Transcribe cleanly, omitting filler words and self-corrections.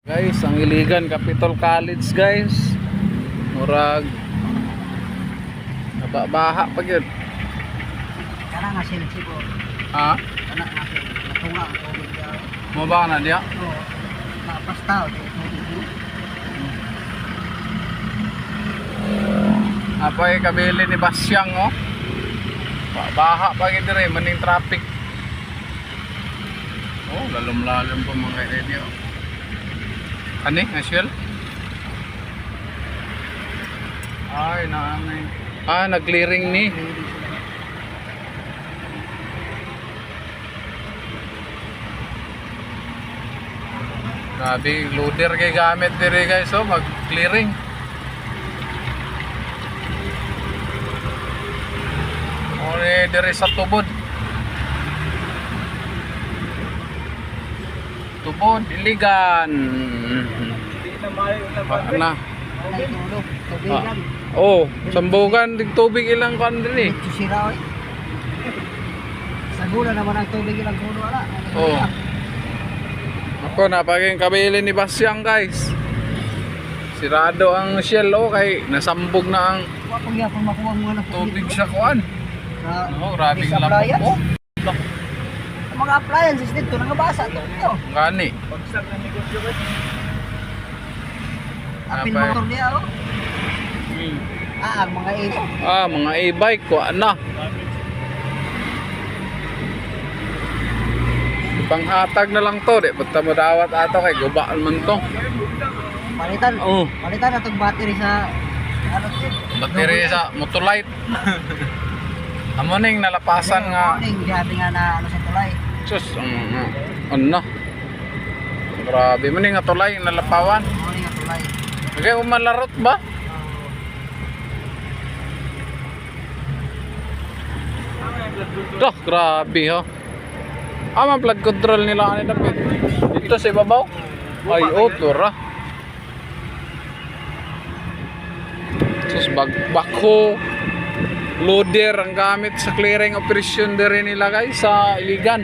Guys, ang Iligan Capital College guys. Murag nababaha pa gyud. Kana nga sila siguro. Ha? Kana nga sila. Natunga ang tubig niya. Mo ba na diya? Oo. Napastaw. Apay kabili ni Basyang oh. Baha pa gyud dire maning traffic. Oh, lalom-lalom pa mga area. Ani, Ashel? Ay, naanay. Nag-clearing ni. Grabe, loader kay gamit dire guys, so mag-clearing. Ore dire sa tubod. Tubod, Iligan. Na. Tubigan. Oh, sambugan dig tubig ilang kan din eh. Sira oy. Sa gula naman ang tubig ilang kuno ala. Oh. Ako napaging kabili ni Basyang guys. Sirado ang shell oh kay nasambog na ang Wa pag yapon makuha mo na tubig sa kuan. Oh, grabe sa lang appliance. po. Ang mga appliances dito nangabasa to. Gani. Bagsak na negosyo ko. Apil Apay. motor niya oh. Ang mga ilo. Mga e-bike ko na. Panghatag na lang to, di basta mo dawat ato kay gubaan man to. Palitan. Oh. Palitan na itong battery sa ano to? Battery sa Motolite. Amo ning nalapasan nga. Morning, grabe nga na ano sa tulay. Sus, ano? Grabe mo ning nga tulay nalapawan. Morning ang tulay. Okay, umalarot ba? Dah, grabe ha. Ang plug control nila ani dapat. Dito sa ibabaw. Ay, tura. Sus, backhoe, loader ang gamit sa clearing operation dire nila guys sa Iligan.